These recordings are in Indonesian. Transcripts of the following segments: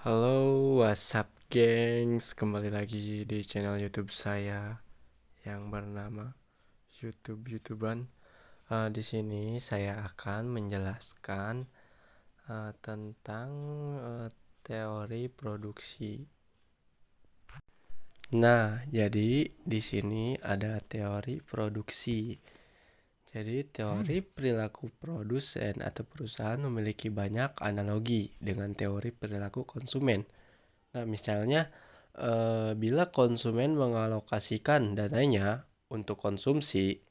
Halo, what's up, gengs? Kembali lagi di channel YouTube saya yang bernama YouTuban. Di sini saya akan menjelaskan tentang teori produksi. Nah, jadi di sini ada teori produksi. Jadi, teori perilaku produsen atau perusahaan memiliki banyak analogi dengan teori perilaku konsumen. Nah, misalnya bila konsumen mengalokasikan dananya untuk konsumsi,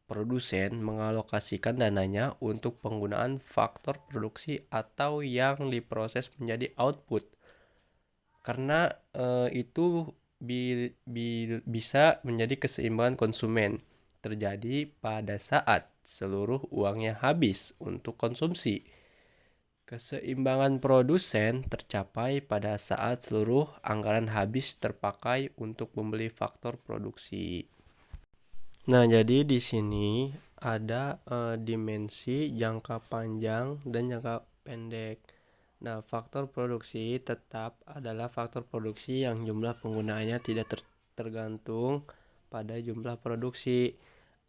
produsen mengalokasikan dananya untuk penggunaan faktor produksi atau yang diproses menjadi output. Karena itu bisa menjadi keseimbangan konsumen terjadi pada saat seluruh uangnya habis untuk konsumsi. Keseimbangan produsen tercapai pada saat seluruh anggaran habis terpakai untuk membeli faktor produksi. Nah, jadi di sini ada dimensi jangka panjang dan jangka pendek. Nah, faktor produksi tetap adalah faktor produksi yang jumlah penggunaannya tidak tergantung pada jumlah produksi.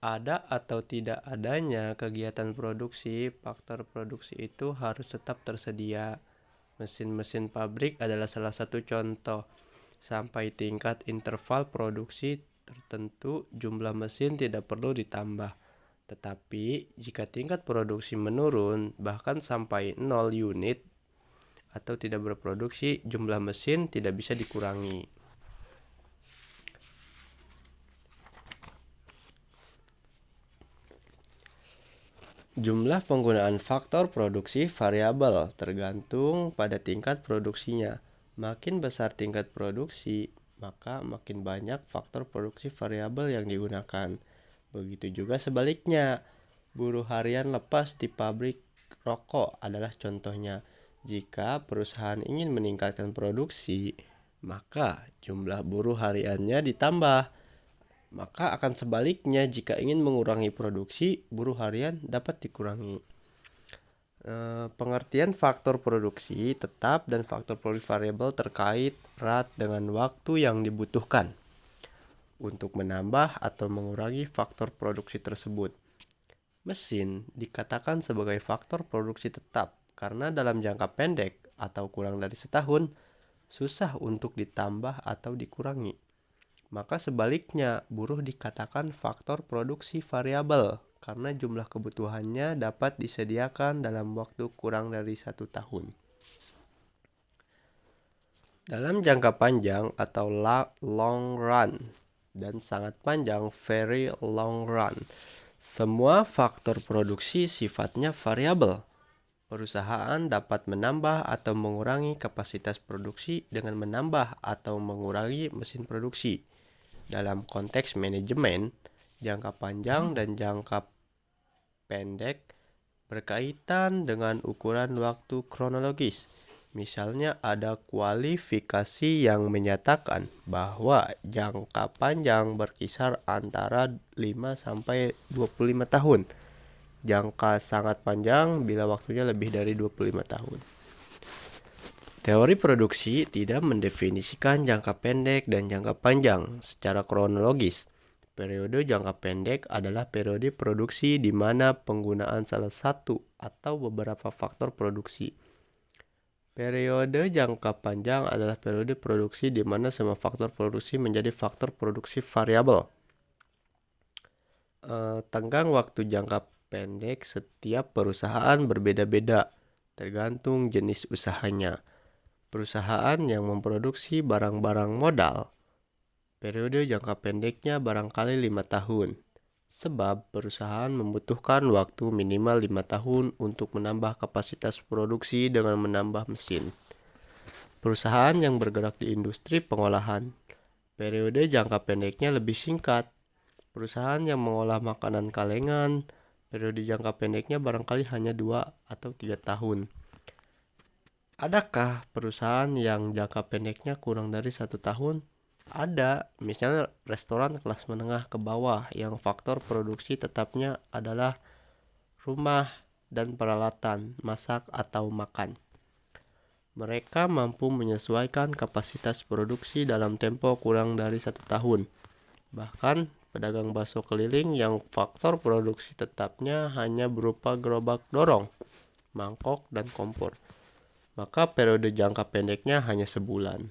Ada atau tidak adanya kegiatan produksi, faktor produksi itu harus tetap tersedia. Mesin-mesin pabrik adalah salah satu contoh. Sampai tingkat interval produksi tertentu, jumlah mesin tidak perlu ditambah. Tetapi, jika tingkat produksi menurun, bahkan sampai 0 unit atau tidak berproduksi, jumlah mesin tidak bisa dikurangi. Jumlah penggunaan faktor produksi variabel tergantung pada tingkat produksinya. Makin besar tingkat produksi, maka makin banyak faktor produksi variabel yang digunakan. Begitu juga sebaliknya. Buruh harian lepas di pabrik rokok adalah contohnya. Jika perusahaan ingin meningkatkan produksi, maka jumlah buruh hariannya ditambah. Maka akan sebaliknya, jika ingin mengurangi produksi, buruh harian dapat dikurangi. Pengertian faktor produksi tetap dan faktor produksi variabel terkait erat dengan waktu yang dibutuhkan untuk menambah atau mengurangi faktor produksi tersebut. Mesin dikatakan sebagai faktor produksi tetap karena dalam jangka pendek atau kurang dari setahun, susah untuk ditambah atau dikurangi. Maka sebaliknya, buruh dikatakan faktor produksi variabel karena jumlah kebutuhannya dapat disediakan dalam waktu kurang dari 1 tahun. Dalam jangka panjang atau long run dan sangat panjang very long run, semua faktor produksi sifatnya variabel. Perusahaan dapat menambah atau mengurangi kapasitas produksi dengan menambah atau mengurangi mesin produksi. Dalam konteks manajemen, jangka panjang dan jangka pendek berkaitan dengan ukuran waktu kronologis. Misalnya ada kualifikasi yang menyatakan bahwa jangka panjang berkisar antara 5-25 tahun. Jangka sangat panjang bila waktunya lebih dari 25 tahun. Teori produksi tidak mendefinisikan jangka pendek dan jangka panjang secara kronologis. Periode jangka pendek adalah periode produksi di mana penggunaan salah satu atau beberapa faktor produksi. Periode jangka panjang adalah periode produksi di mana semua faktor produksi menjadi faktor produksi variabel. Tenggang waktu jangka pendek setiap perusahaan berbeda-beda, tergantung jenis usahanya. Perusahaan yang memproduksi barang-barang modal, periode jangka pendeknya barangkali 5 tahun. Sebab perusahaan membutuhkan waktu minimal 5 tahun untuk menambah kapasitas produksi dengan menambah mesin. Perusahaan yang bergerak di industri pengolahan, periode jangka pendeknya lebih singkat. Perusahaan yang mengolah makanan kalengan, periode jangka pendeknya barangkali hanya 2 atau 3 tahun. Adakah perusahaan yang jangka pendeknya kurang dari 1 tahun? Ada, misalnya restoran kelas menengah ke bawah yang faktor produksi tetapnya adalah rumah dan peralatan masak atau makan. Mereka mampu menyesuaikan kapasitas produksi dalam tempo kurang dari 1 tahun. Bahkan, pedagang bakso keliling yang faktor produksi tetapnya hanya berupa gerobak dorong, mangkok, dan kompor, maka periode jangka pendeknya hanya sebulan.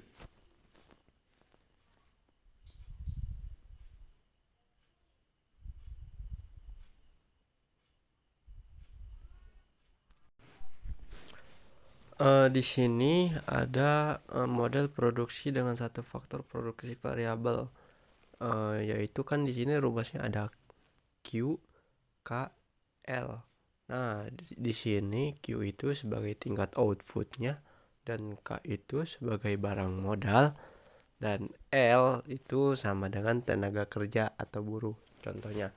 Di sini ada model produksi dengan satu faktor produksi variabel, yaitu kan di sini rumusnya ada Q, K, L. Nah, di sini Q itu sebagai tingkat outputnya, dan K itu sebagai barang modal, dan L itu sama dengan tenaga kerja atau buruh, contohnya.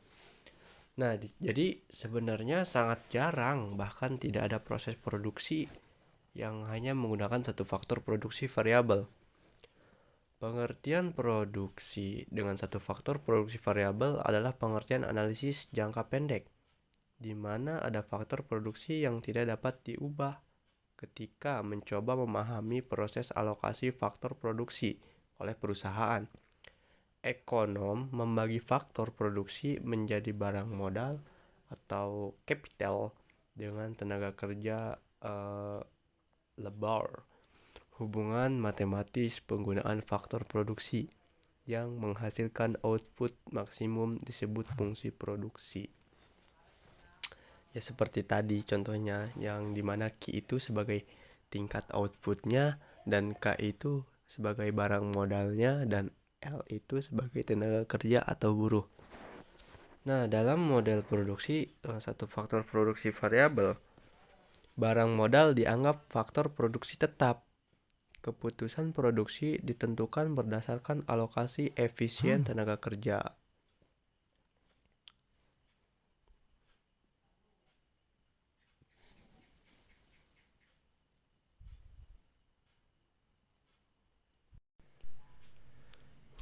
Nah, jadi sebenarnya sangat jarang, bahkan tidak ada proses produksi yang hanya menggunakan satu faktor produksi variabel. Pengertian produksi dengan satu faktor produksi variabel adalah pengertian analisis jangka pendek, di mana ada faktor produksi yang tidak dapat diubah ketika mencoba memahami proses alokasi faktor produksi oleh perusahaan. Ekonom membagi faktor produksi menjadi barang modal atau capital dengan tenaga kerja labor. Hubungan matematis penggunaan faktor produksi yang menghasilkan output maksimum disebut fungsi produksi. Ya seperti tadi contohnya, yang dimana Q itu sebagai tingkat outputnya, dan K itu sebagai barang modalnya, dan L itu sebagai tenaga kerja atau buruh. Nah, dalam model produksi satu faktor produksi variabel, barang modal dianggap faktor produksi tetap. Keputusan produksi ditentukan berdasarkan alokasi efisien tenaga kerja.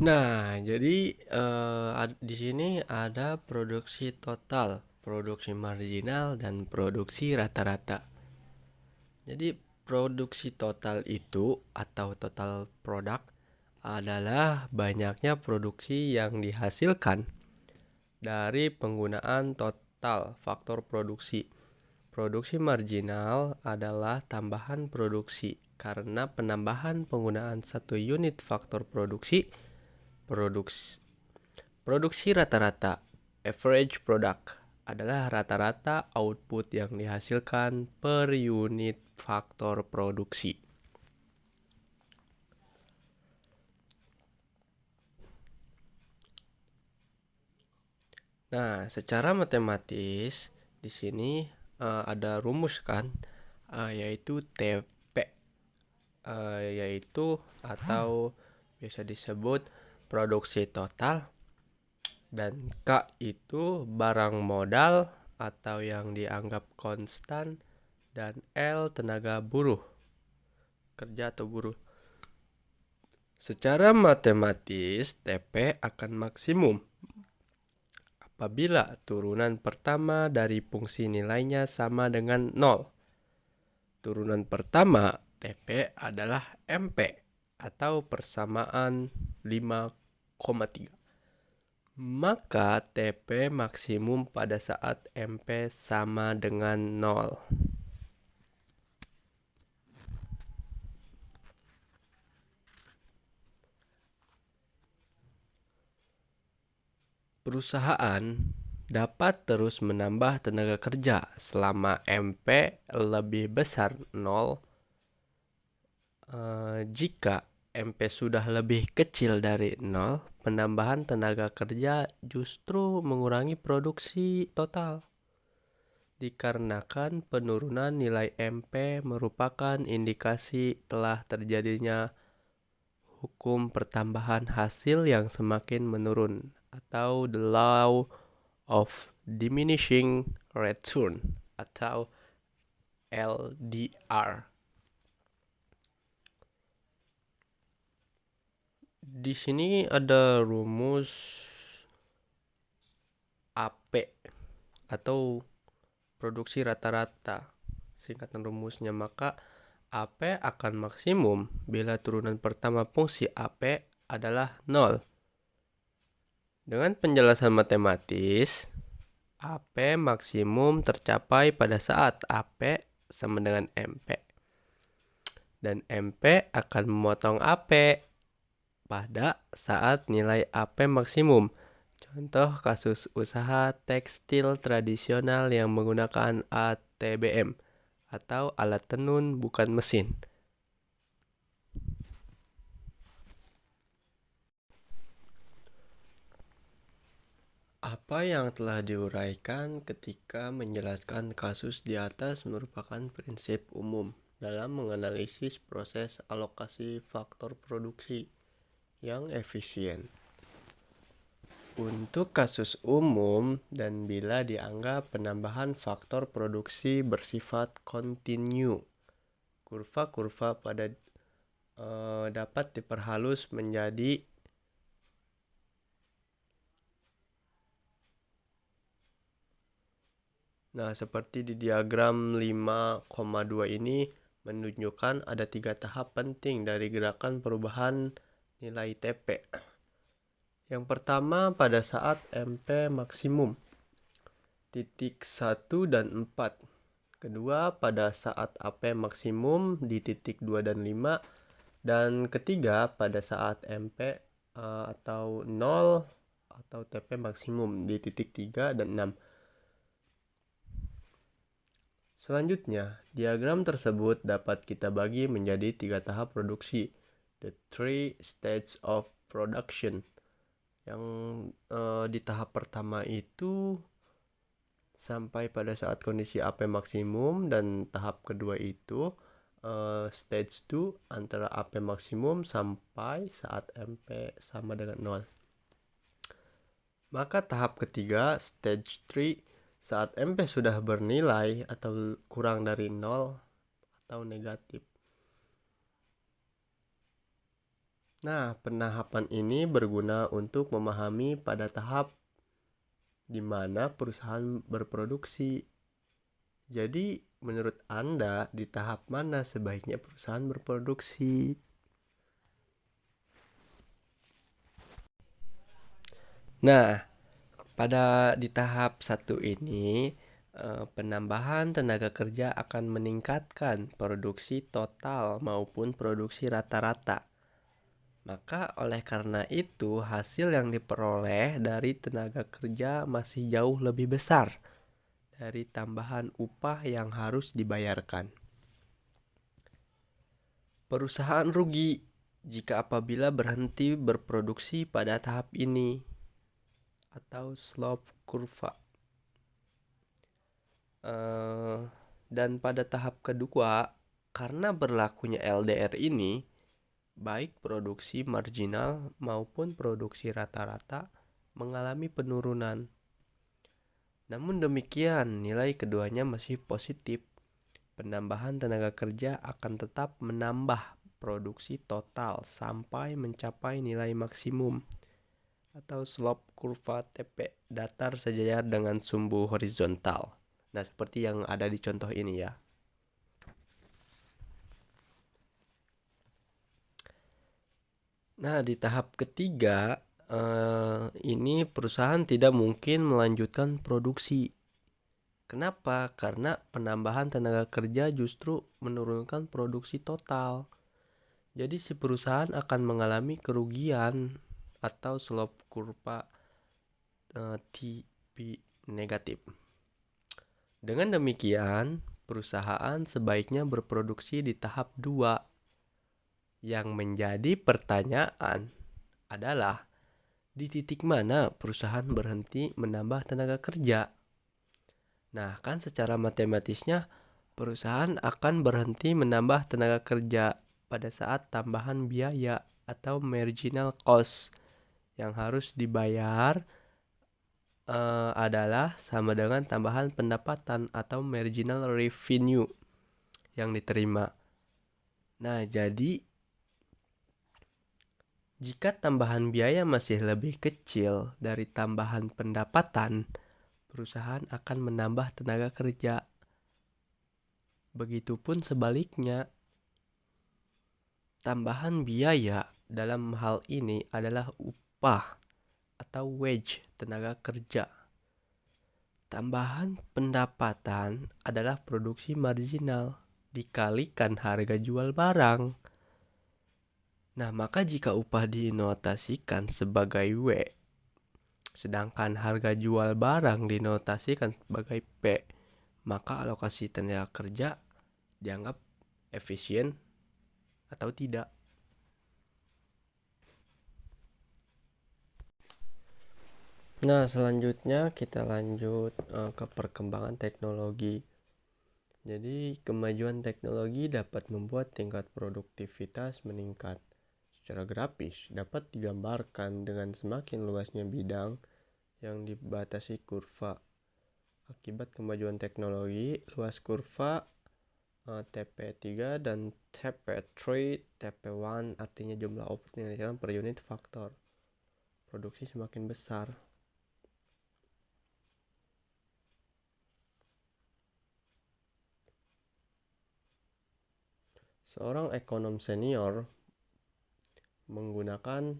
Nah, jadi di sini ada produksi total, produksi marginal, dan produksi rata-rata. Jadi produksi total itu atau total produk adalah banyaknya produksi yang dihasilkan dari penggunaan total faktor produksi. Produksi marginal adalah tambahan produksi karena penambahan penggunaan satu unit faktor produksi. Produksi rata-rata average product adalah rata-rata output yang dihasilkan per unit faktor produksi. Nah, secara matematis di sini ada rumus kan, yaitu TP, yaitu atau biasa disebut produksi total, dan K itu barang modal atau yang dianggap konstan, dan L tenaga buruh, kerja atau buruh. Secara matematis, TP akan maksimum apabila turunan pertama dari fungsi nilainya sama dengan 0. Turunan pertama TP adalah MP atau persamaan 5,3. Maka TP maksimum pada saat MP sama dengan 0. Perusahaan dapat terus menambah tenaga kerja selama MP lebih besar 0 jika MP sudah lebih kecil dari 0, penambahan tenaga kerja justru mengurangi produksi total. Dikarenakan penurunan nilai MP merupakan indikasi telah terjadinya hukum pertambahan hasil yang semakin menurun atau the law of diminishing return atau LDR. Di sini ada rumus AP atau produksi rata-rata, singkatan rumusnya. Maka AP akan maksimum bila turunan pertama fungsi AP adalah 0. Dengan penjelasan matematis, AP maksimum tercapai pada saat AP sama dengan MP. Dan MP akan memotong AP pada saat nilai AP maksimum. Contoh kasus usaha tekstil tradisional yang menggunakan ATBM atau alat tenun bukan mesin. Apa yang telah diuraikan ketika menjelaskan kasus di atas merupakan prinsip umum dalam menganalisis proses alokasi faktor produksi yang efisien. Untuk kasus umum dan bila dianggap penambahan faktor produksi bersifat kontinu, kurva-kurva pada dapat diperhalus menjadi seperti di diagram 5,2 ini menunjukkan ada 3 tahap penting dari gerakan perubahan nilai TP. Yang pertama pada saat MP maksimum, titik 1 dan 4. Kedua pada saat AP maksimum di titik 2 dan 5. Dan ketiga pada saat MP atau 0 atau TP maksimum di titik 3 dan 6. Selanjutnya, diagram tersebut dapat kita bagi menjadi 3 tahap produksi, the 3 stages of production. Yang di tahap pertama itu sampai pada saat kondisi AP maksimum, dan tahap kedua itu stage 2 antara AP maksimum sampai saat MP sama dengan 0. Maka tahap ketiga stage 3 saat MP sudah bernilai atau kurang dari 0 atau negatif. Nah, penahapan ini berguna untuk memahami pada tahap di mana perusahaan berproduksi. Jadi, menurut Anda di tahap mana sebaiknya perusahaan berproduksi? Nah, di tahap 1 ini penambahan tenaga kerja akan meningkatkan produksi total maupun produksi rata-rata. Maka oleh karena itu hasil yang diperoleh dari tenaga kerja masih jauh lebih besar dari tambahan upah yang harus dibayarkan. Perusahaan rugi jika apabila berhenti berproduksi pada tahap ini atau slope kurva. Dan pada tahap kedua, karena berlakunya LDR ini, baik produksi marginal maupun produksi rata-rata mengalami penurunan. Namun demikian, nilai keduanya masih positif. Penambahan tenaga kerja akan tetap menambah produksi total sampai mencapai nilai maksimum atau slope kurva TP datar sejajar dengan sumbu horizontal. Nah, seperti yang ada di contoh ini ya. Nah, di tahap ketiga ini perusahaan tidak mungkin melanjutkan produksi. Kenapa? Karena penambahan tenaga kerja justru menurunkan produksi total. Jadi si perusahaan akan mengalami kerugian atau slope kurva TP negatif. Dengan demikian, perusahaan sebaiknya berproduksi di tahap 2. Yang menjadi pertanyaan adalah di titik mana perusahaan berhenti menambah tenaga kerja. Nah, kan secara matematisnya perusahaan akan berhenti menambah tenaga kerja pada saat tambahan biaya atau marginal cost yang harus dibayar adalah sama dengan tambahan pendapatan atau marginal revenue yang diterima. Nah, jadi jika tambahan biaya masih lebih kecil dari tambahan pendapatan, perusahaan akan menambah tenaga kerja. Begitupun sebaliknya, Tambahan biaya dalam hal ini adalah upah atau wage tenaga kerja. Tambahan pendapatan adalah produksi marginal dikalikan harga jual barang. Nah, maka jika upah dinotasikan sebagai W, sedangkan harga jual barang dinotasikan sebagai P, maka alokasi tenaga kerja dianggap efisien atau tidak. Nah, selanjutnya kita lanjut ke perkembangan teknologi. Jadi, kemajuan teknologi dapat membuat tingkat produktivitas meningkat. Secara grafis dapat digambarkan dengan semakin luasnya bidang yang dibatasi kurva. Akibat kemajuan teknologi, luas kurva TP3 dan TP3, TP1 artinya jumlah output yang dihasilkan per unit faktor produksi semakin besar. Seorang ekonom senior menggunakan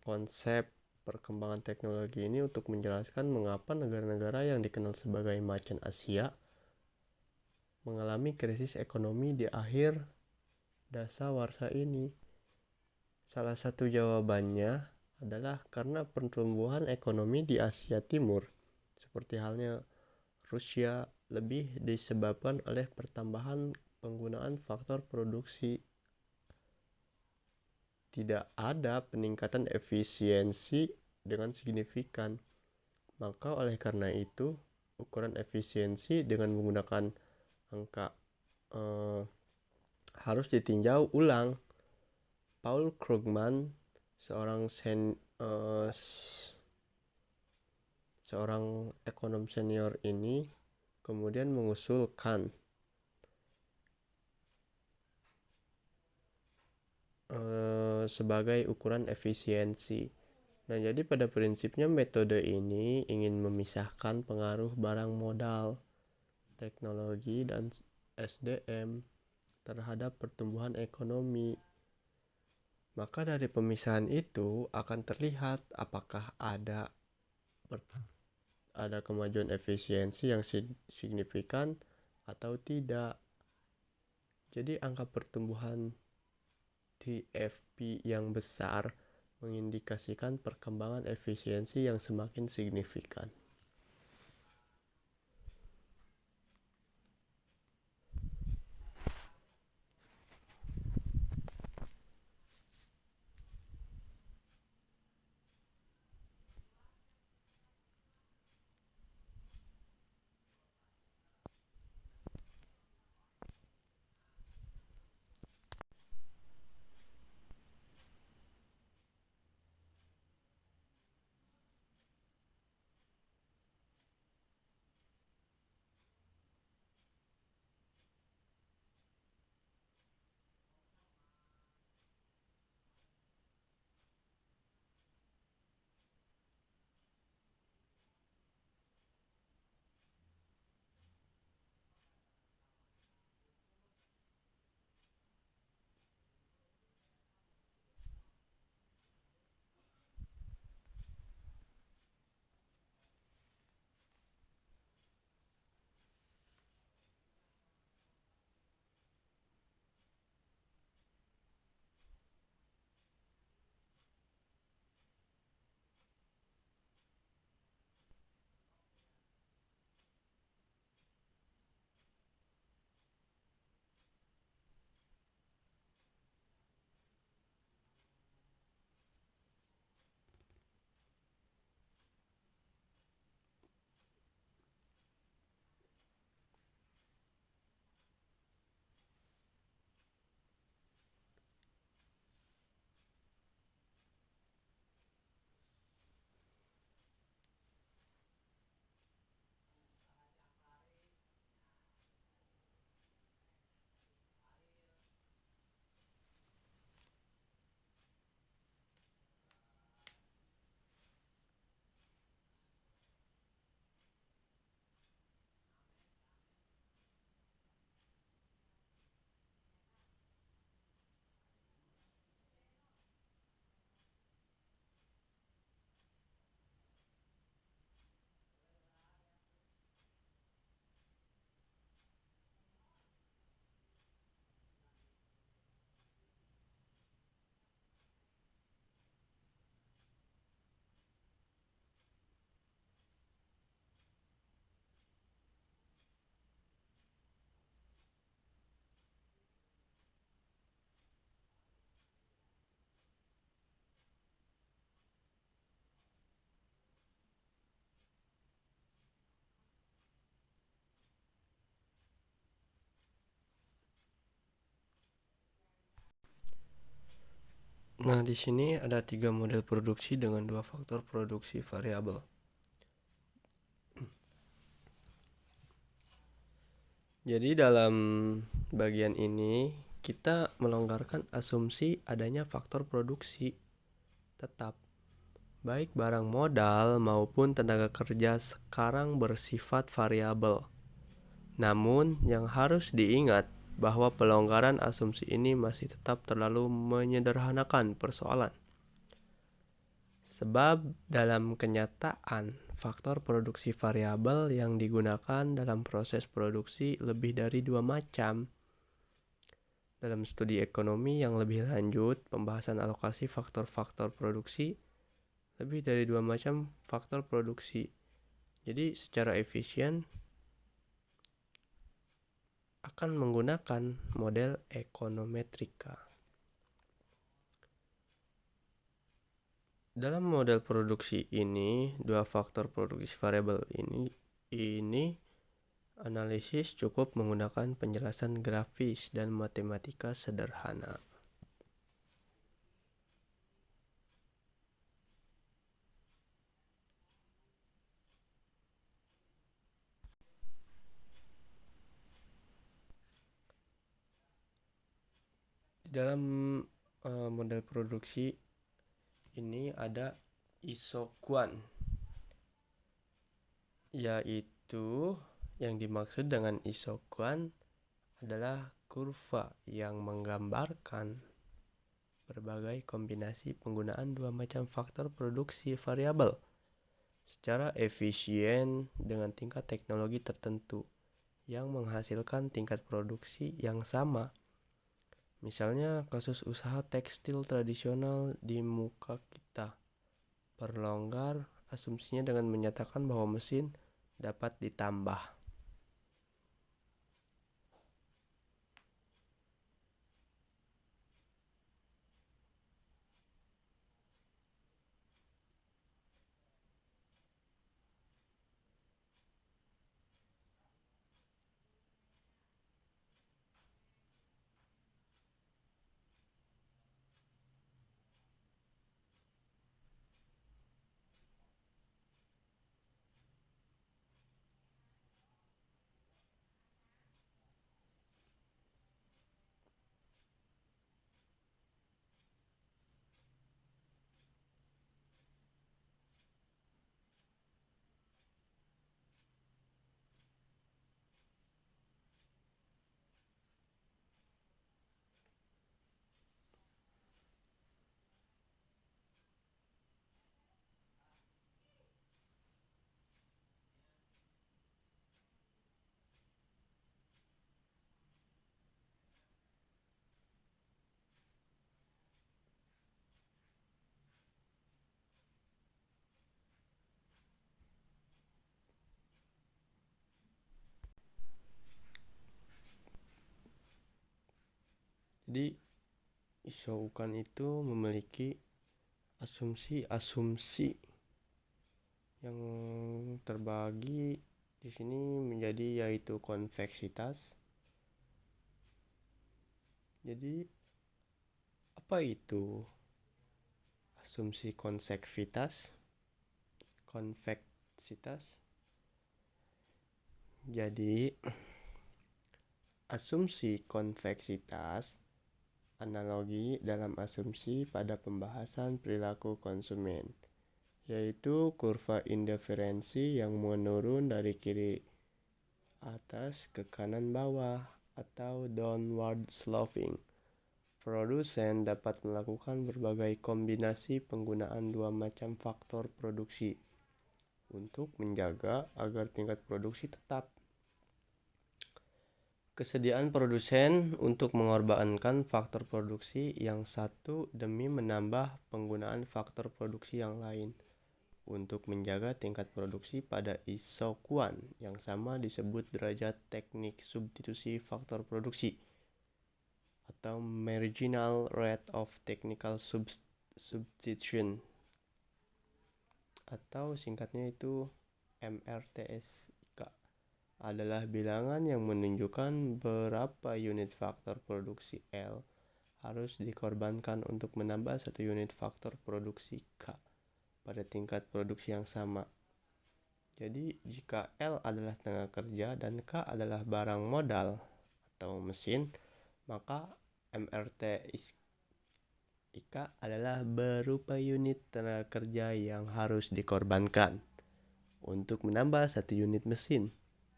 konsep perkembangan teknologi ini untuk menjelaskan mengapa negara-negara yang dikenal sebagai macan Asia mengalami krisis ekonomi di akhir dasawarsa ini. Salah satu jawabannya adalah karena pertumbuhan ekonomi di Asia Timur, seperti halnya Rusia, lebih disebabkan oleh pertambahan penggunaan faktor produksi. Tidak ada peningkatan efisiensi dengan signifikan. Maka oleh karena itu, ukuran efisiensi dengan menggunakan angka harus ditinjau ulang. Paul Krugman, seorang ekonom senior ini kemudian mengusulkan sebagai ukuran efisiensi. Nah, jadi pada prinsipnya metode ini ingin memisahkan pengaruh barang modal, teknologi, dan SDM terhadap pertumbuhan ekonomi. Maka dari pemisahan itu akan terlihat apakah ada kemajuan efisiensi yang signifikan atau tidak. Jadi angka pertumbuhan TFP yang besar mengindikasikan perkembangan efisiensi yang semakin signifikan. Nah, di sini ada 3 model produksi dengan 2 faktor produksi variabel. Jadi dalam bagian ini kita melonggarkan asumsi adanya faktor produksi tetap, baik barang modal maupun tenaga kerja sekarang bersifat variabel. Namun yang harus diingat bahwa pelonggaran asumsi ini masih tetap terlalu menyederhanakan persoalan. Sebab dalam kenyataan, faktor produksi variabel yang digunakan dalam proses produksi lebih dari 2 macam. Dalam studi ekonomi yang lebih lanjut, pembahasan alokasi faktor-faktor produksi, lebih dari 2 macam faktor produksi. Jadi secara efisien akan menggunakan model ekonometrika. Dalam model produksi ini, 2 faktor produksi variabel ini analisis cukup menggunakan penjelasan grafis dan matematika sederhana. Di dalam model produksi ini ada isokuan, yaitu yang dimaksud dengan isokuan adalah kurva yang menggambarkan berbagai kombinasi penggunaan 2 macam faktor produksi variabel secara efisien dengan tingkat teknologi tertentu yang menghasilkan tingkat produksi yang sama. Misalnya kasus usaha tekstil tradisional di muka kita. Perlonggar asumsinya dengan menyatakan bahwa mesin dapat ditambah. Jadi isokuan itu memiliki asumsi-asumsi yang terbagi di sini menjadi yaitu konveksitas. Jadi apa itu asumsi konveksitas? Jadi asumsi konveksitas analogi dalam asumsi pada pembahasan perilaku konsumen, yaitu kurva indiferensi yang menurun dari kiri atas ke kanan bawah atau downward sloping. Produsen dapat melakukan berbagai kombinasi penggunaan 2 macam faktor produksi untuk menjaga agar tingkat produksi tetap. Kesediaan produsen untuk mengorbankan faktor produksi yang satu demi menambah penggunaan faktor produksi yang lain untuk menjaga tingkat produksi pada isokuan yang sama disebut derajat teknik substitusi faktor produksi atau marginal rate of technical substitution, atau singkatnya itu MRTSK, adalah bilangan yang menunjukkan berapa unit faktor produksi L harus dikorbankan untuk menambah 1 unit faktor produksi K pada tingkat produksi yang sama. Jadi jika L adalah tenaga kerja dan K adalah barang modal atau mesin, maka MRT IK adalah berupa unit tenaga kerja yang harus dikorbankan untuk menambah 1 unit mesin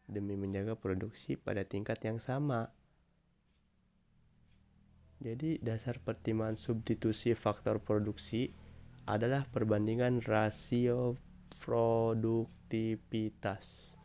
demi menjaga produksi pada tingkat yang sama. Jadi dasar pertimbangan substitusi faktor produksi adalah perbandingan rasio produktivitas.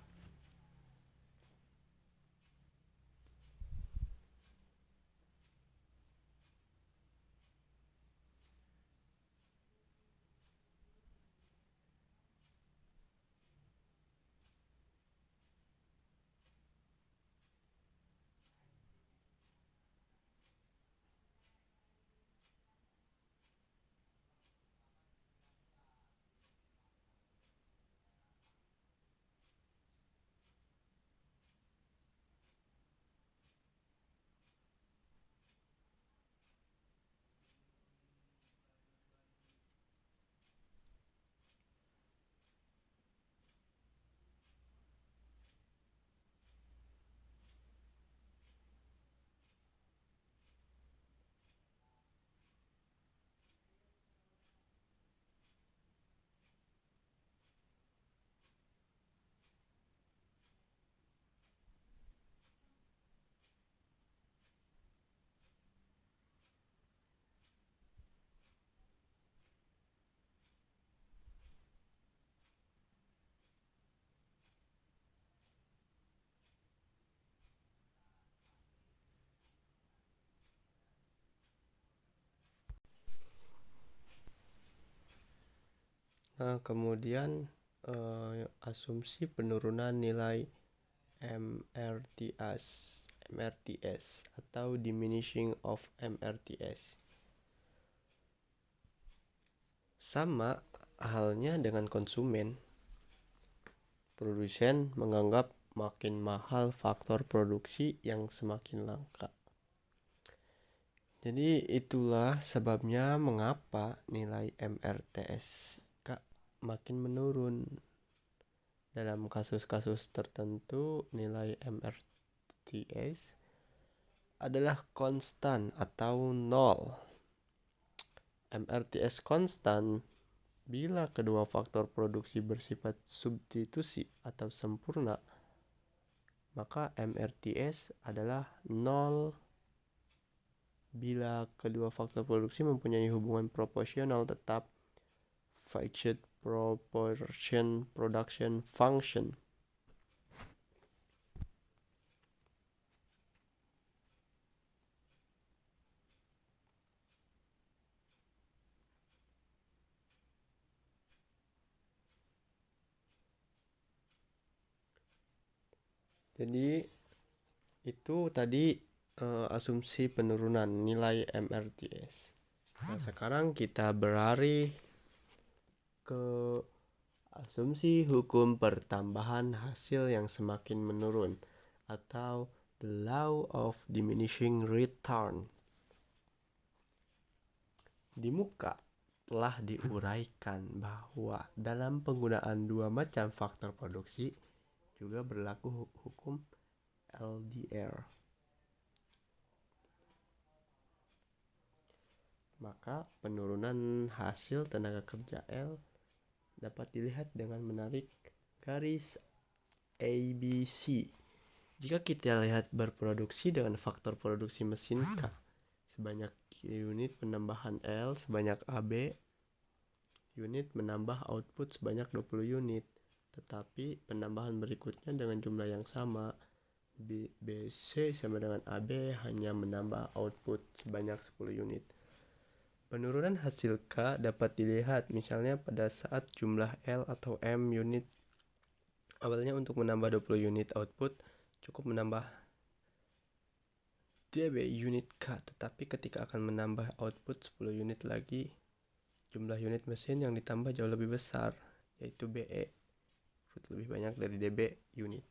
Nah, kemudian asumsi penurunan nilai MRTS atau diminishing of MRTS. Sama halnya dengan konsumen. Produsen menganggap makin mahal faktor produksi yang semakin langka. Jadi itulah sebabnya mengapa nilai MRTS makin menurun. Dalam kasus-kasus tertentu, nilai MRTS adalah konstan atau nol. MRTS konstan bila kedua faktor produksi bersifat substitusi atau sempurna, maka MRTS adalah nol bila kedua faktor produksi mempunyai hubungan proporsional tetap fixed proportion production function. Jadi itu tadi asumsi penurunan nilai MRTS. Nah, sekarang kita beralih ke asumsi hukum pertambahan hasil yang semakin menurun atau the law of diminishing return. Di muka telah diuraikan bahwa dalam penggunaan dua macam faktor produksi juga berlaku hukum LDR. Maka penurunan hasil tenaga kerja L dapat dilihat dengan menarik garis ABC. Jika kita lihat berproduksi dengan faktor produksi mesin K sebanyak unit penambahan L sebanyak AB, unit menambah output sebanyak 20 unit. Tetapi penambahan berikutnya dengan jumlah yang sama, BC sama dengan AB hanya menambah output sebanyak 10 unit. Penurunan hasil K dapat dilihat misalnya pada saat jumlah L atau M unit awalnya untuk menambah 20 unit output cukup menambah DB unit K, tetapi ketika akan menambah output 10 unit lagi, jumlah unit mesin yang ditambah jauh lebih besar, yaitu BE, lebih banyak dari DB unit.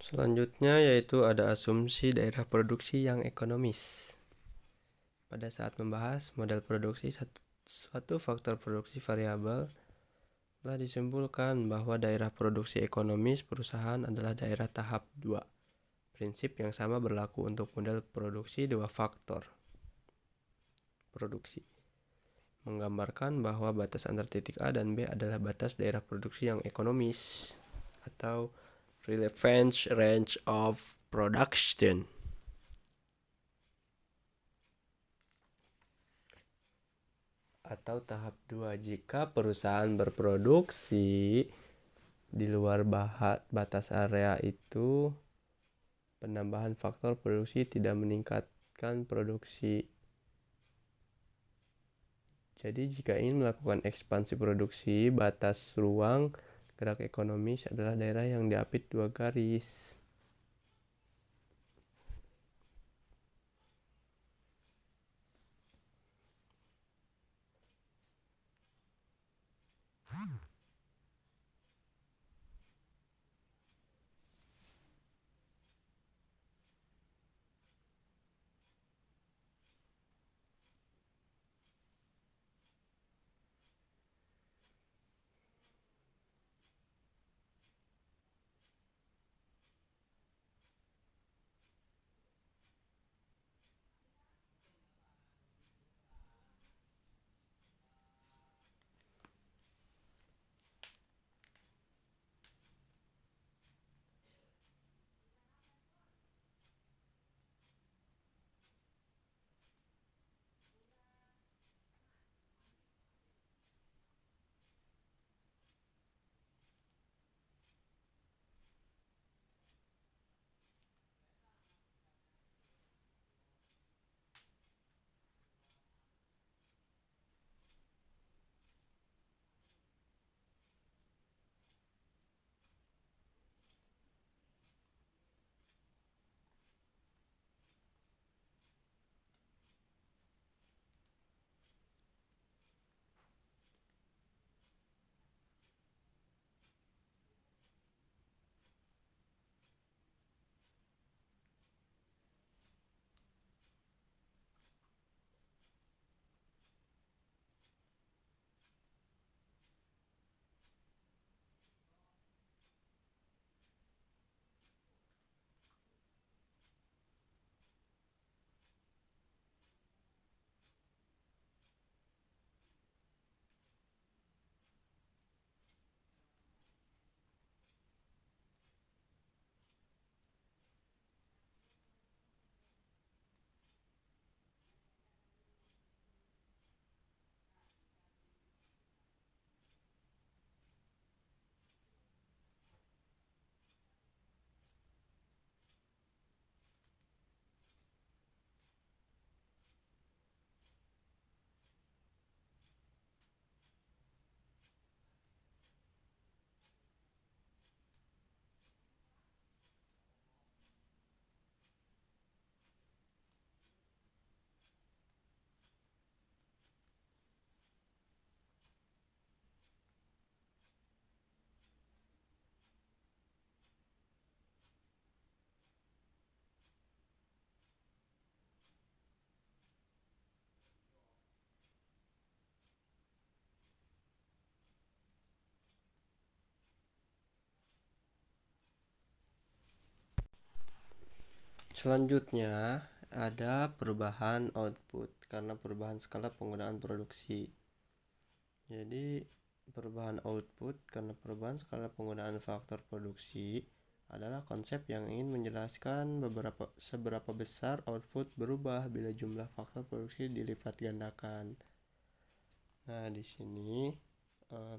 Selanjutnya yaitu ada asumsi daerah produksi yang ekonomis. Pada saat membahas model produksi suatu faktor produksi variabel, telah disimpulkan bahwa daerah produksi ekonomis perusahaan adalah daerah tahap 2. Prinsip yang sama berlaku untuk model produksi dua faktor produksi, menggambarkan bahwa batas antar titik A dan B adalah batas daerah produksi yang ekonomis atau relevant range of production. Atau tahap 2 jika perusahaan berproduksi di luar batas area itu, penambahan faktor produksi tidak meningkatkan produksi. Jadi jika ingin melakukan ekspansi produksi, batas ruang gerak ekonomis adalah daerah yang diapit dua garis. Selanjutnya ada perubahan output karena perubahan skala penggunaan produksi. Jadi perubahan output karena perubahan skala penggunaan faktor produksi adalah konsep yang ingin menjelaskan seberapa besar output berubah bila jumlah faktor produksi dilipat gandakan. Nah, di sini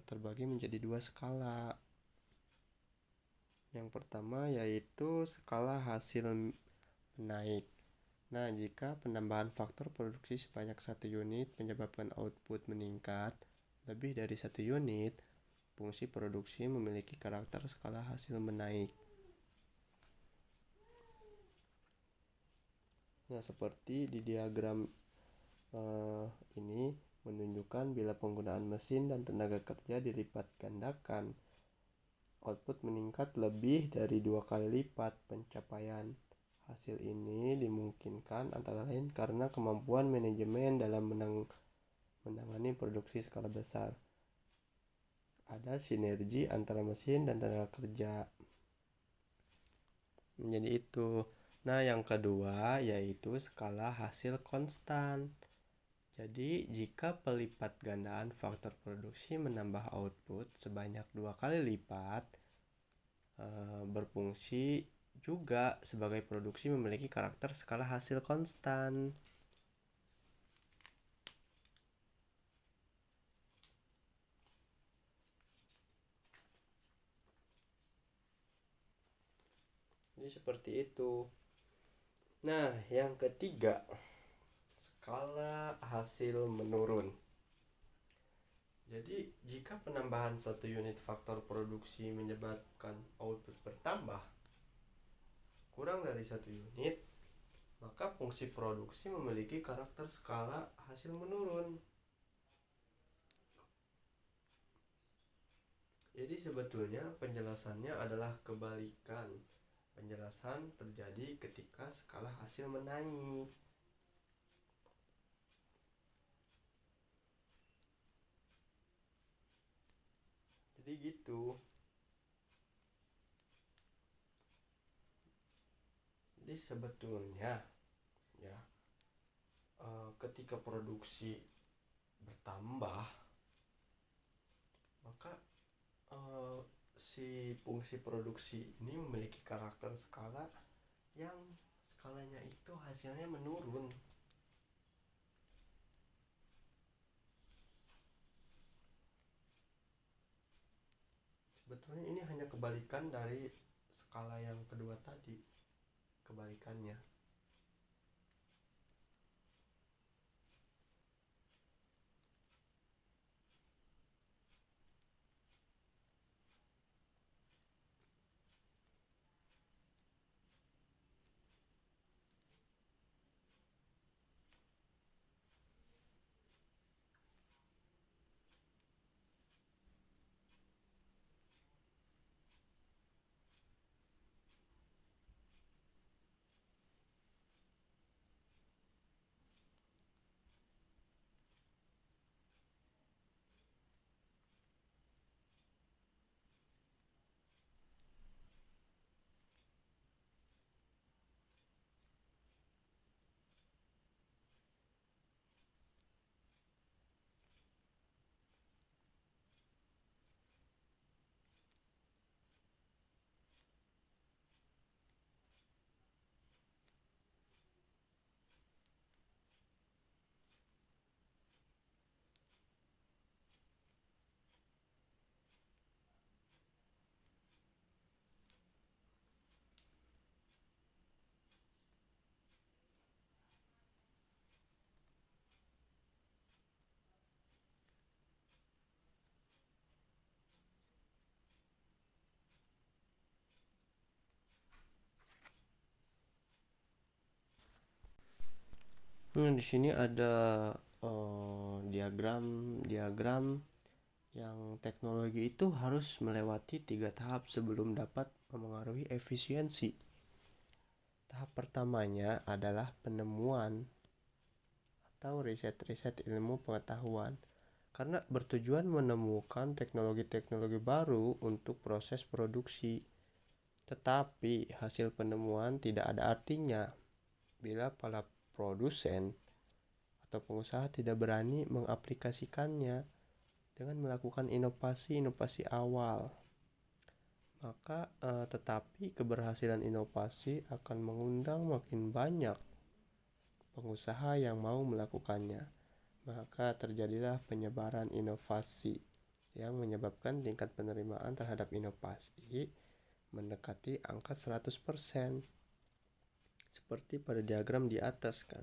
terbagi menjadi dua skala. Yang pertama yaitu skala hasil menaik. Nah, jika penambahan faktor produksi sebanyak 1 unit menyebabkan output meningkat lebih dari 1 unit, fungsi produksi memiliki karakter skala hasil menaik. Nah, seperti di diagram ini menunjukkan bila penggunaan mesin dan tenaga kerja dilipat gandakan, output meningkat lebih dari 2 kali lipat. Pencapaian hasil ini dimungkinkan antara lain karena kemampuan manajemen dalam menangani produksi skala besar. Ada sinergi antara mesin dan tenaga kerja. Menjadi itu. Nah, yang kedua yaitu skala hasil konstan. Jadi, jika pelipat gandaan faktor produksi menambah output sebanyak 2 kali lipat, berfungsi juga sebagai produksi memiliki karakter skala hasil konstan. Jadi seperti itu. Nah, yang ketiga, skala hasil menurun. Jadi, jika penambahan 1 unit faktor produksi menyebabkan output bertambah kurang dari 1 unit, maka fungsi produksi memiliki karakter skala hasil menurun. Jadi sebetulnya penjelasannya adalah kebalikan. Penjelasan terjadi ketika skala hasil menaik. Jadi gitu. Jadi sebetulnya ya, ketika produksi bertambah, maka si fungsi produksi ini memiliki karakter skala yang skalanya itu hasilnya menurun. Sebetulnya ini hanya kebalikan dari skala yang kedua tadi, kebalikannya. Di sini ada diagram yang teknologi itu harus melewati 3 tahap sebelum dapat memengaruhi efisiensi. Tahap pertamanya adalah penemuan atau riset ilmu pengetahuan, karena bertujuan menemukan teknologi-teknologi baru untuk proses produksi. Tetapi hasil penemuan tidak ada artinya bila para produsen atau pengusaha tidak berani mengaplikasikannya dengan melakukan inovasi awal. Maka tetapi keberhasilan inovasi akan mengundang makin banyak pengusaha yang mau melakukannya. Maka terjadilah penyebaran inovasi yang menyebabkan tingkat penerimaan terhadap inovasi mendekati angka 100%. Seperti pada diagram di atas kan.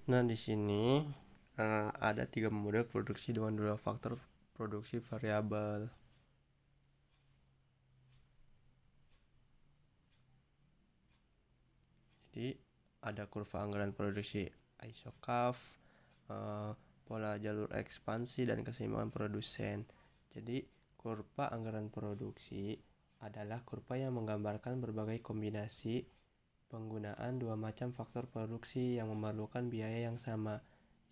Nah, di sini ada 3 model produksi dengan dua faktor produksi variabel. Jadi ada kurva anggaran produksi isocaf, pola jalur ekspansi, dan keseimbangan produsen. Jadi kurva anggaran produksi adalah kurva yang menggambarkan berbagai kombinasi penggunaan dua macam faktor produksi yang memerlukan biaya yang sama.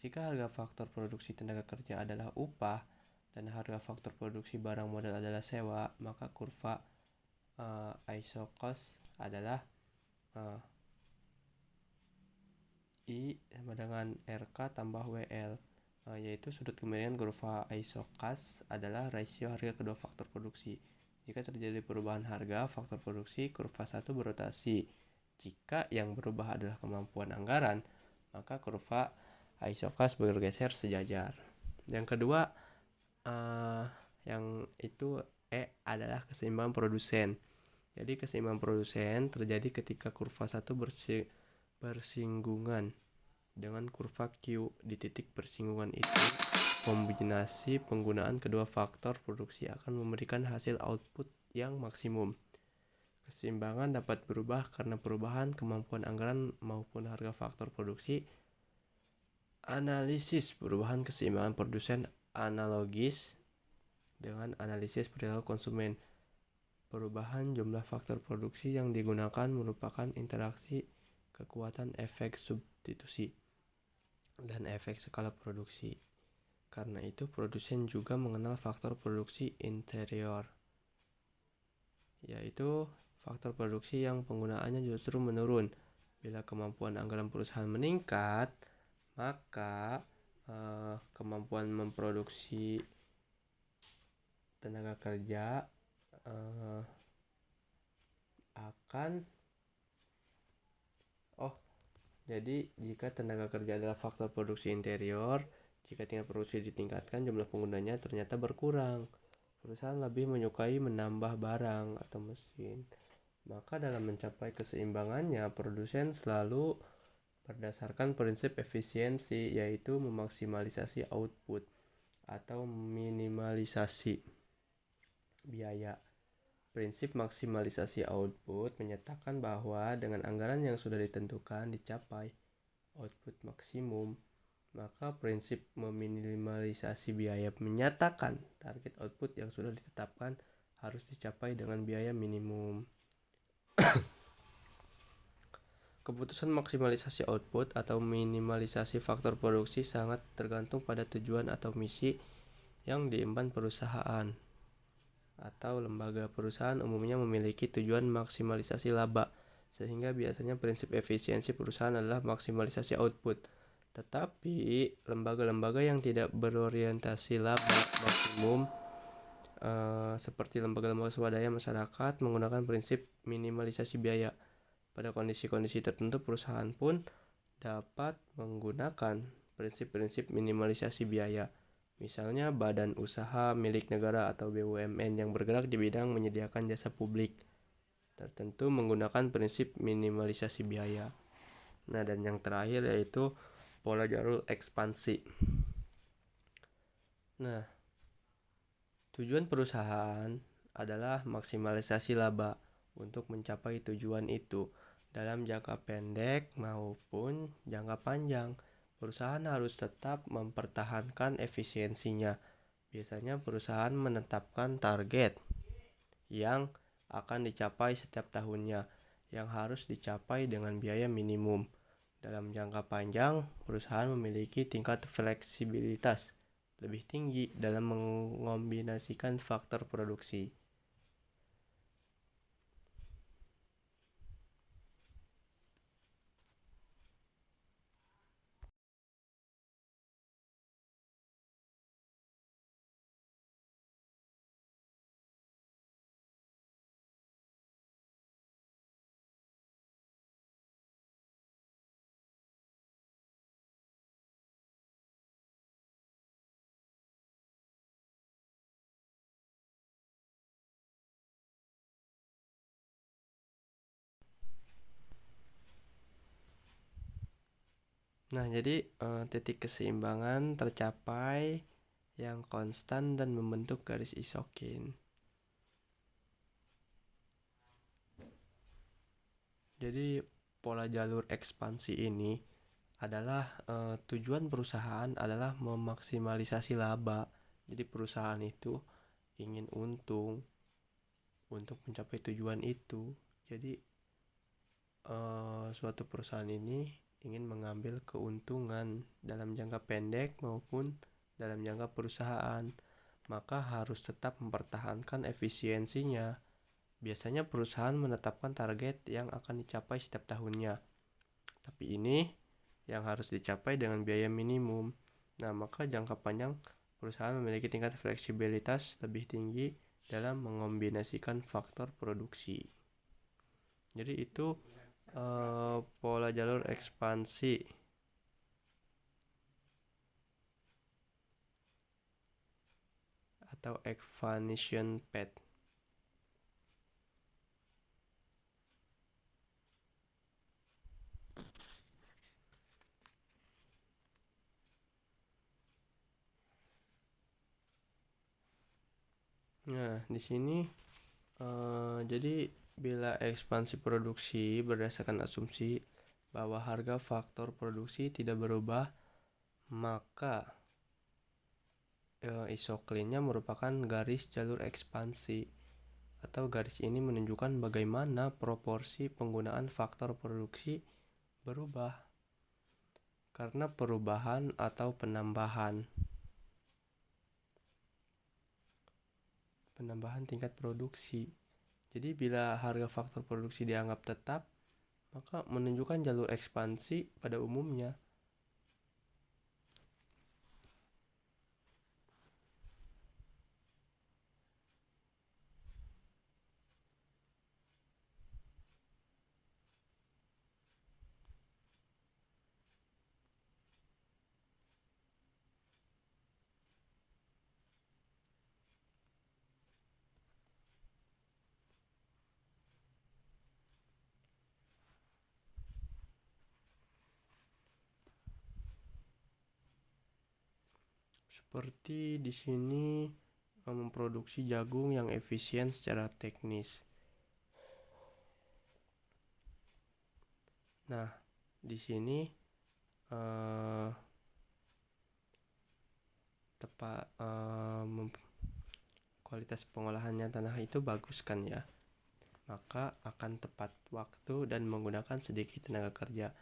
Jika harga faktor produksi tenaga kerja adalah upah dan harga faktor produksi barang modal adalah sewa, maka kurva isocost adalah I sama dengan RK tambah WL, yaitu sudut kemiringan kurva isocost adalah rasio harga kedua faktor produksi. Jika terjadi perubahan harga faktor produksi, kurva satu berotasi. Jika yang berubah adalah kemampuan anggaran, maka kurva isocost bergeser sejajar. Yang kedua, yang itu adalah keseimbangan produsen. Jadi keseimbangan produsen terjadi ketika kurva satu bersinggungan dengan kurva Q. Di titik bersinggungan itu, kombinasi penggunaan kedua faktor produksi akan memberikan hasil output yang maksimum. Keseimbangan dapat berubah karena perubahan kemampuan anggaran maupun harga faktor produksi. Analisis perubahan keseimbangan produsen analogis dengan analisis perilaku konsumen. Perubahan jumlah faktor produksi yang digunakan merupakan interaksi kekuatan efek substitusi dan efek skala produksi. Karena itu, produsen juga mengenal faktor produksi interior, yaitu faktor produksi yang penggunaannya justru menurun. Bila kemampuan anggaran perusahaan meningkat, maka kemampuan memproduksi tenaga kerja jadi jika tenaga kerja adalah faktor produksi interior, jika tingkat produksi ditingkatkan, jumlah penggunanya ternyata berkurang. Perusahaan lebih menyukai menambah barang atau mesin. Maka dalam mencapai keseimbangannya, produsen selalu berdasarkan prinsip efisiensi, yaitu memaksimalisasi output atau minimalisasi biaya. Prinsip maksimalisasi output menyatakan bahwa dengan anggaran yang sudah ditentukan dicapai output maksimum, maka prinsip meminimalisasi biaya menyatakan target output yang sudah ditetapkan harus dicapai dengan biaya minimum. Keputusan maksimalisasi output atau minimalisasi faktor produksi sangat tergantung pada tujuan atau misi yang diemban perusahaan atau lembaga. Perusahaan umumnya memiliki tujuan maksimalisasi laba, sehingga biasanya prinsip efisiensi perusahaan adalah maksimalisasi output. Tetapi lembaga-lembaga yang tidak berorientasi laba maksimum seperti lembaga-lembaga swadaya masyarakat menggunakan prinsip minimalisasi biaya. Pada kondisi-kondisi tertentu, perusahaan pun dapat menggunakan prinsip-prinsip minimalisasi biaya. Misalnya badan usaha milik negara atau BUMN yang bergerak di bidang menyediakan jasa publik tertentu menggunakan prinsip minimalisasi biaya. Nah, dan yang terakhir yaitu pola jalur ekspansi. Nah, tujuan perusahaan adalah maksimalisasi laba. Untuk mencapai tujuan itu, dalam jangka pendek maupun jangka panjang, perusahaan harus tetap mempertahankan efisiensinya. Biasanya perusahaan menetapkan target yang akan dicapai setiap tahunnya, yang harus dicapai dengan biaya minimum. Dalam jangka panjang, perusahaan memiliki tingkat fleksibilitas lebih tinggi dalam mengombinasikan faktor produksi. Nah, jadi titik keseimbangan tercapai yang konstan dan membentuk garis isokin. Jadi pola jalur ekspansi ini adalah tujuan perusahaan adalah memaksimalisasi laba. Jadi perusahaan itu ingin untung untuk mencapai tujuan itu. Jadi suatu perusahaan ini ingin mengambil keuntungan dalam jangka pendek maupun dalam jangka perusahaan, maka harus tetap mempertahankan efisiensinya. Biasanya perusahaan menetapkan target yang akan dicapai setiap tahunnya, tapi ini yang harus dicapai dengan biaya minimum. Nah, maka jangka panjang perusahaan memiliki tingkat fleksibilitas lebih tinggi dalam mengombinasikan faktor produksi. Jadi itu pola jalur ekspansi atau expansion path. Nah, di sini jadi bila ekspansi produksi berdasarkan asumsi bahwa harga faktor produksi tidak berubah, maka isoklinnya merupakan garis jalur ekspansi, atau garis ini menunjukkan bagaimana proporsi penggunaan faktor produksi berubah karena perubahan atau penambahan tingkat produksi. Jadi bila harga faktor produksi dianggap tetap, maka menunjukkan jalur ekspansi pada umumnya. Seperti di sini memproduksi jagung yang efisien secara teknis. Nah, di sini kualitas pengolahannya tanah itu bagus kan ya, maka akan tepat waktu dan menggunakan sedikit tenaga kerja,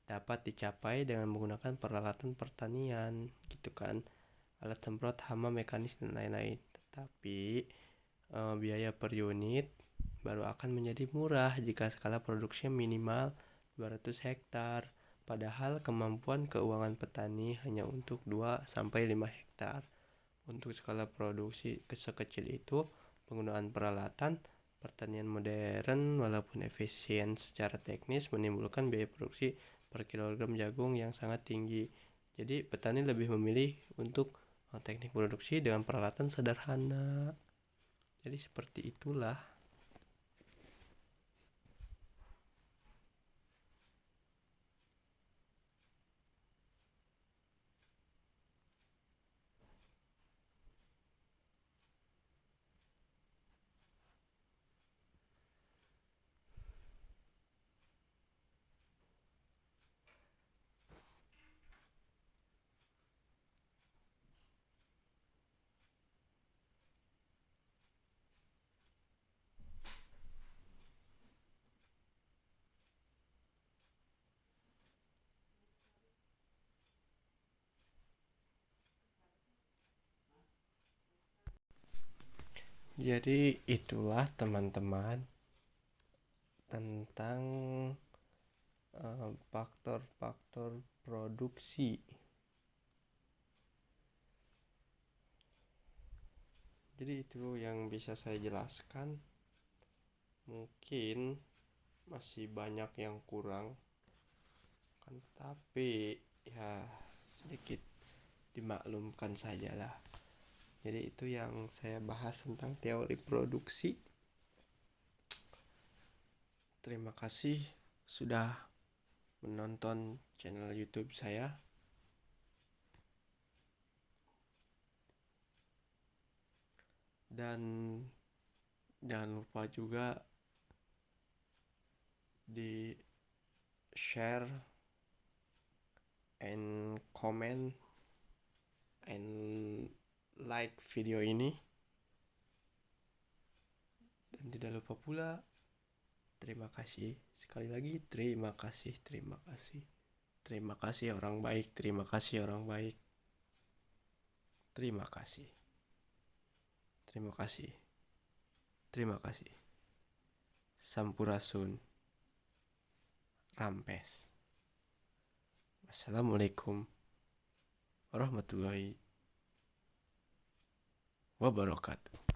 dapat dicapai dengan menggunakan peralatan pertanian gitu kan, alat semprot, hama mekanis dan lain-lain. Tetapi biaya per unit baru akan menjadi murah jika skala produksinya minimal 200 hektar, padahal kemampuan keuangan petani hanya untuk 2-5 hektar. Untuk skala produksi sekecil itu, penggunaan peralatan pertanian modern walaupun efisien secara teknis menimbulkan biaya produksi per kilogram jagung yang sangat tinggi. Jadi petani lebih memilih untuk teknik produksi dengan peralatan sederhana. Jadi seperti itulah. Jadi itulah teman-teman tentang faktor-faktor produksi. Jadi itu yang bisa saya jelaskan. Mungkin masih banyak yang kurang kan, tapi ya sedikit dimaklumkan sajalah. Jadi itu yang saya bahas tentang teori produksi. Terima kasih sudah menonton channel YouTube saya. Dan jangan lupa juga di share and comment and like video ini. Dan tidak lupa pula, terima kasih sekali lagi, terima kasih orang baik, terima kasih orang baik, terima kasih. Sampurasun, rampes. Wassalamualaikum warahmatullahi wabarakatuh.